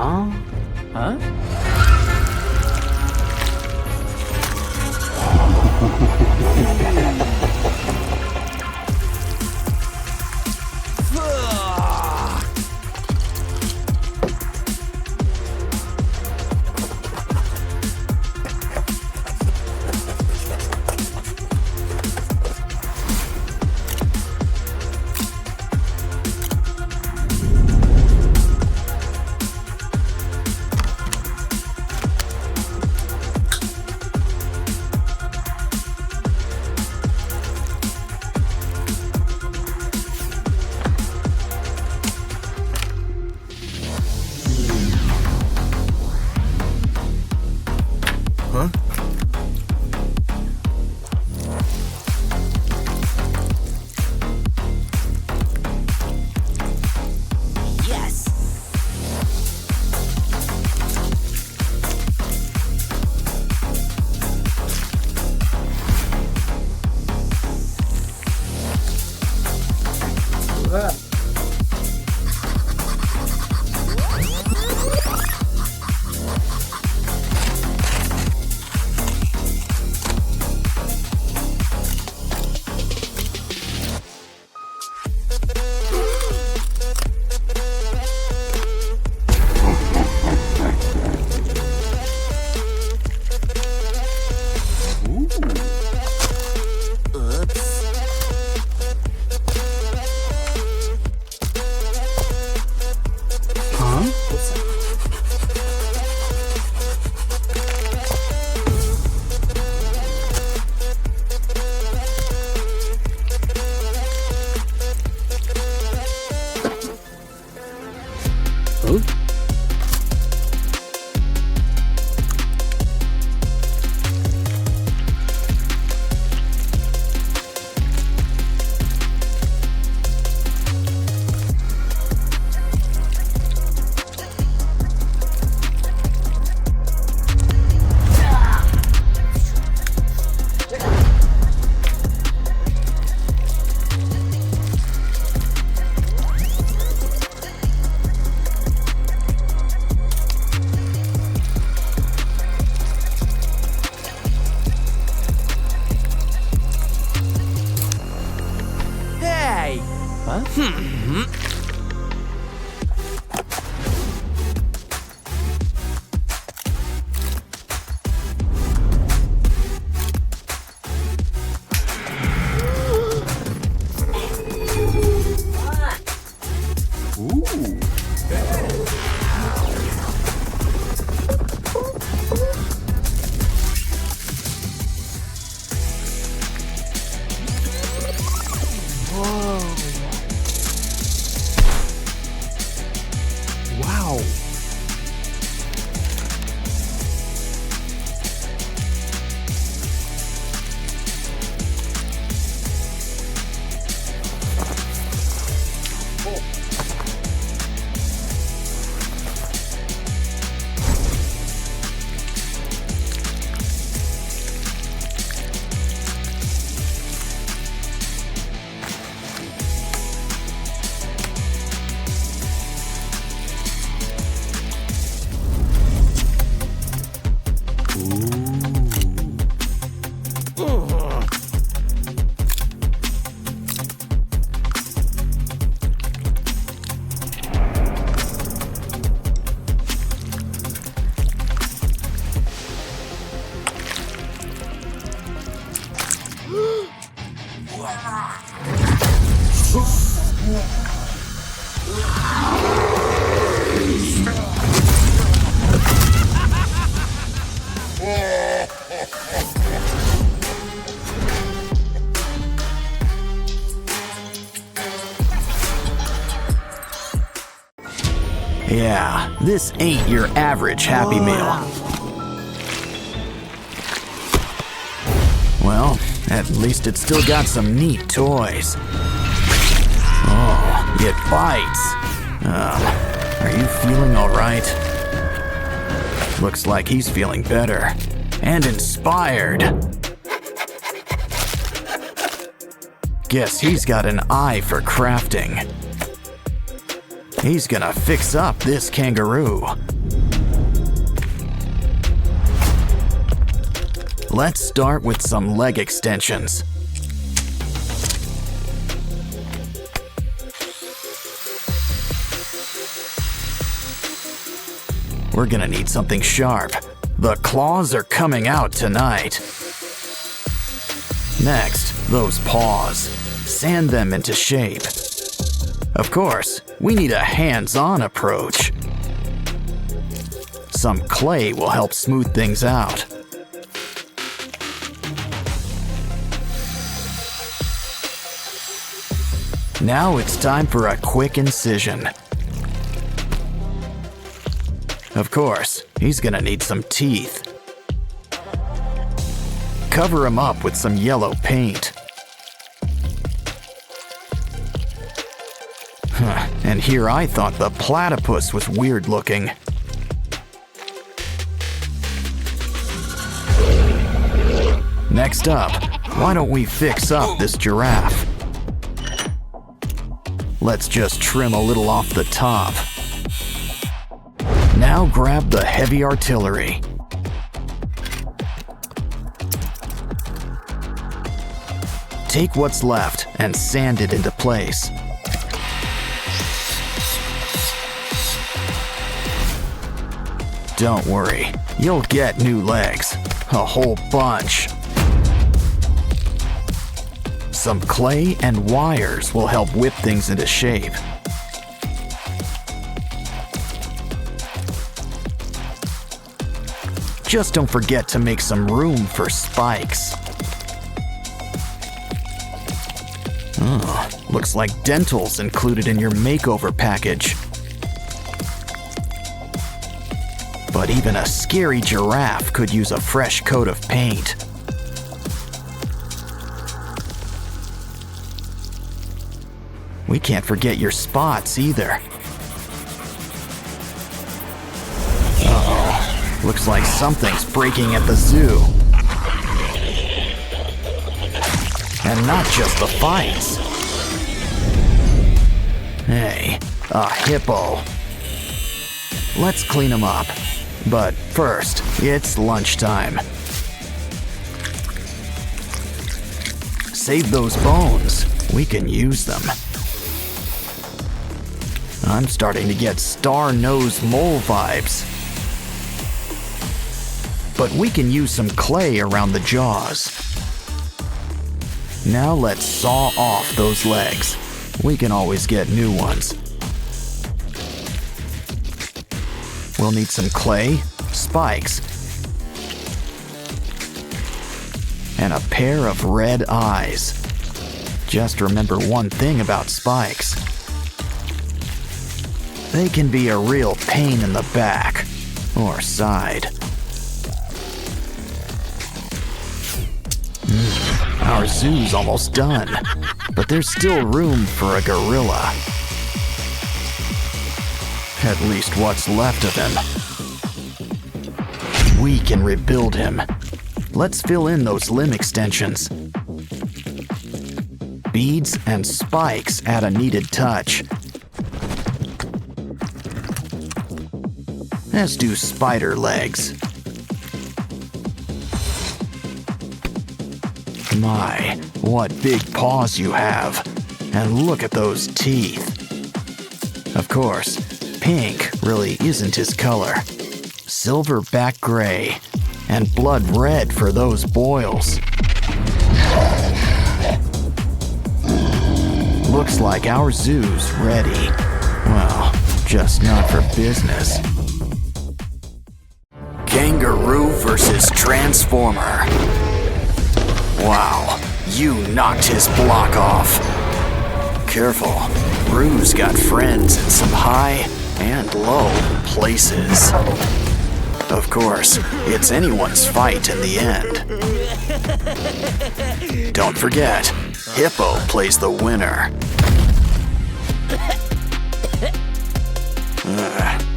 Huh? Yeah, this ain't your average Happy Meal. Well, at least it's still got some neat toys. Oh, it bites. Are you feeling all right? Looks like he's feeling better. And inspired. Guess he's got an eye for crafting. He's gonna fix up this kangaroo. Let's start with some leg extensions. We're gonna need something sharp. The claws are coming out tonight. Next, those paws. Sand them into shape. Of course, we need a hands-on approach. Some clay will help smooth things out. Now it's time for a quick incision. Of course, he's gonna need some teeth. Cover him up with some yellow paint. And here I thought the platypus was weird looking. Next up, why don't we fix up this giraffe? Let's just trim a little off the top. Now grab the heavy artillery. Take what's left and sand it into place. Don't worry, you'll get new legs. A whole bunch. Some clay and wires will help whip things into shape. Just don't forget to make some room for spikes. Oh, looks like dental's included in your makeover package. But even a scary giraffe could use a fresh coat of paint. We can't forget your spots either. Uh-oh, looks like something's breaking at the zoo. And not just the fights. Hey, a hippo. Let's clean him up. But first, it's lunchtime. Save those bones. We can use them. I'm starting to get star-nosed mole vibes. But we can use some clay around the jaws. Now let's saw off those legs. We can always get new ones. We'll need some clay, spikes, and a pair of red eyes. Just remember one thing about spikes. They can be a real pain in the back or side. Our zoo's almost done, but there's still room for a gorilla. At least what's left of him. We can rebuild him. Let's fill in those limb extensions. Beads and spikes add a needed touch. As do spider legs. My, what big paws you have. And look at those teeth. Of course, pink really isn't his color. Silverback gray, and blood red for those boils. Looks like our zoo's ready. Well, just not for business. Kangaroo versus Transformer. Wow, you knocked his block off. Careful, Roo's got friends in some high and low places. Of course, it's anyone's fight in the end. Don't forget, Hippo plays the winner.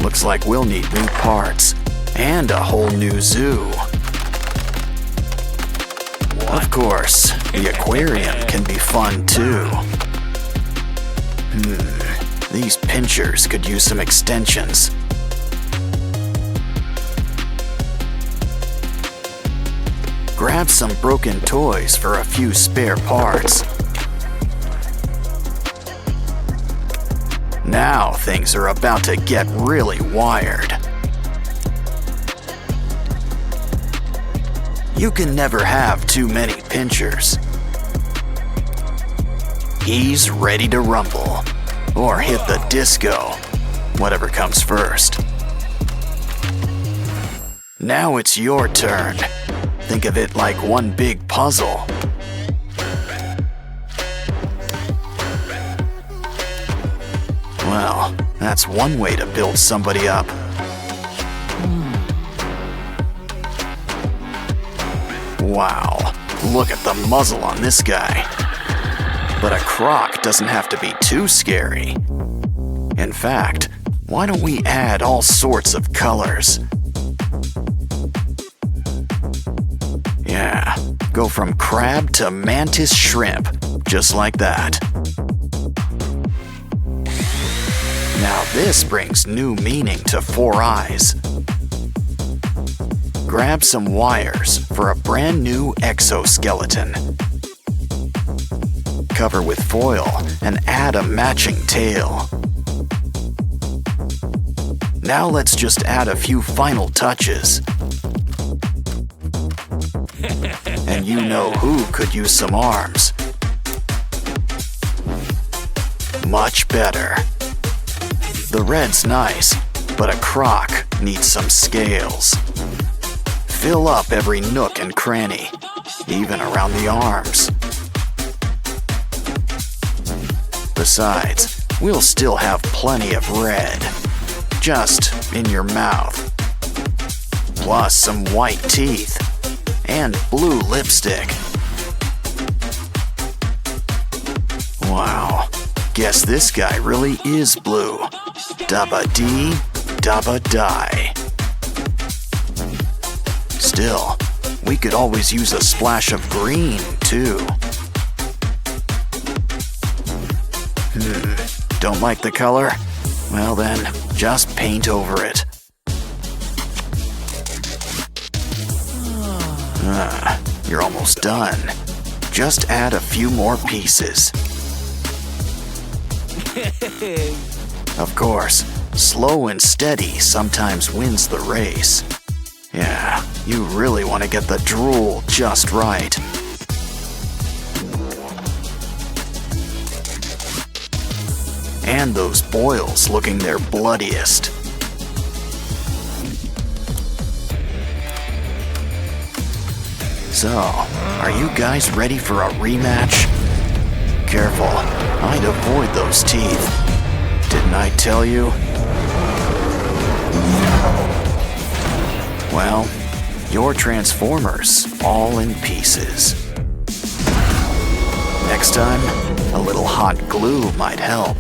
Looks like we'll need new parts and a whole new zoo. Of course, the aquarium can be fun too. These pinchers could use some extensions. Grab some broken toys for a few spare parts. Now things are about to get really wired. You can never have too many pinchers. He's ready to rumble, or hit the disco, whatever comes first. Now it's your turn. Think of it like one big puzzle. Well, that's one way to build somebody up. Wow, look at the muzzle on this guy. But a croc doesn't have to be too scary. In fact, why don't we add all sorts of colors? Yeah, go from crab to mantis shrimp, just like that. Now this brings new meaning to 4 eyes. Grab some wires for a brand new exoskeleton. Cover with foil and add a matching tail. Now let's just add a few final touches. And you know who could use some arms. Much better. The red's nice, but a croc needs some scales. Fill up every nook and cranny, even around the arms. Besides, we'll still have plenty of red, just in your mouth. Plus some white teeth and blue lipstick. Wow, guess this guy really is blue. Dabba dee, dabba die. Still, we could always use a splash of green, too. Don't like the color? Well then, just paint over it. You're almost done. Just add a few more pieces. Of course, slow and steady sometimes wins the race. Yeah, you really want to get the drool just right. And those boils looking their bloodiest. So, are you guys ready for a rematch? Careful, I'd avoid those teeth. Didn't I tell you? Well, your Transformers all in pieces. Next time, a little hot glue might help.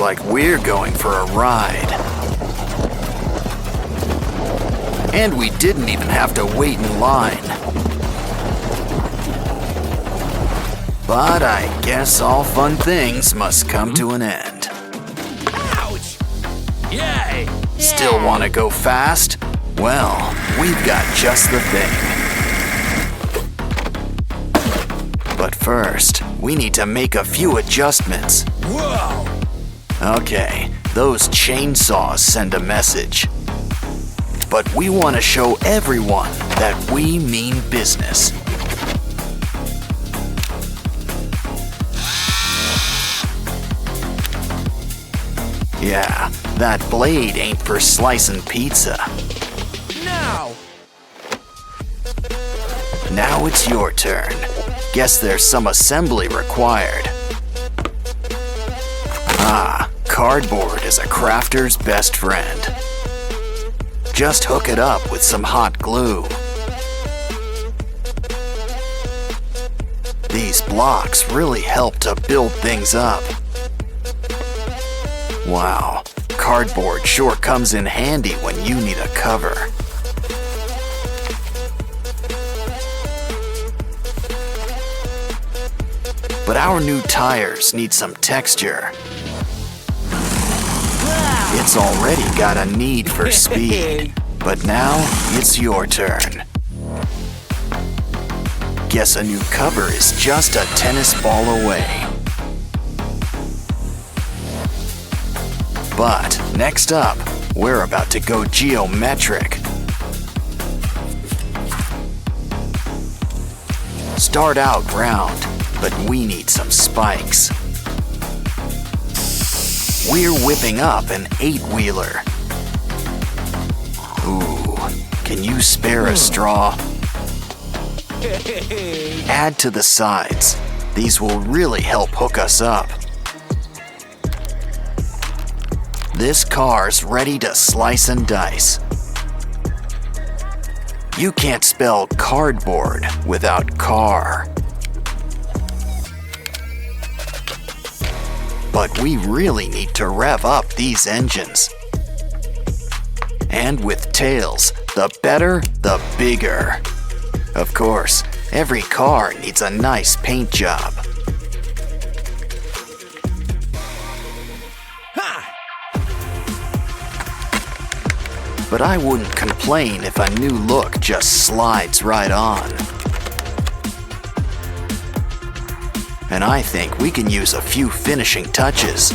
like we're going for a ride. And we didn't even have to wait in line. But I guess all fun things must come to an end. Ouch! Yay! Still want to go fast? Well, we've got just the thing. But first, we need to make a few adjustments. Whoa! Okay, those chainsaws send a message. But we want to show everyone that we mean business. Yeah, that blade ain't for slicing pizza. Now it's your turn. Guess there's some assembly required. Ah, cardboard is a crafter's best friend. Just hook it up with some hot glue. These blocks really help to build things up. Wow, cardboard sure comes in handy when you need a cover. But our new tires need some texture. It's already got a need for speed, but now it's your turn. Guess a new cover is just a tennis ball away. But next up, we're about to go geometric. Start out round, but we need some spikes. We're whipping up an 8-wheeler. Ooh, can you spare a straw? Add to the sides. These will really help hook us up. This car's ready to slice and dice. You can't spell cardboard without car. But we really need to rev up these engines. And with tails, the better, the bigger. Of course, every car needs a nice paint job. But I wouldn't complain if a new look just slides right on. And I think we can use a few finishing touches.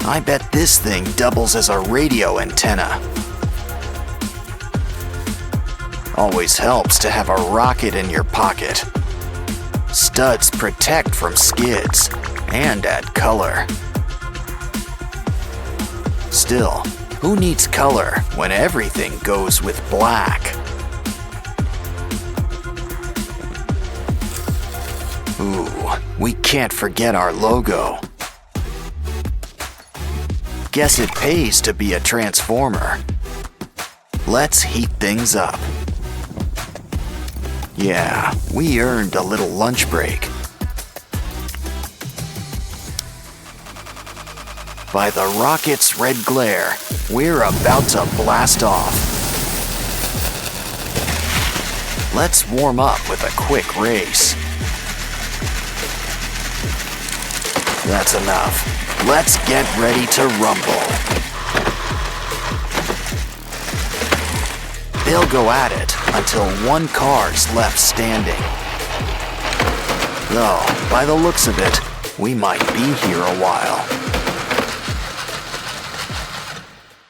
I bet this thing doubles as a radio antenna. Always helps to have a rocket in your pocket. Studs protect from skids and add color. Still, who needs color when everything goes with black? Ooh, we can't forget our logo. Guess it pays to be a transformer. Let's heat things up. Yeah, we earned a little lunch break. By the rocket's red glare, we're about to blast off. Let's warm up with a quick race. That's enough. Let's get ready to rumble. They'll go at it until one car's left standing. Though, by the looks of it, we might be here a while.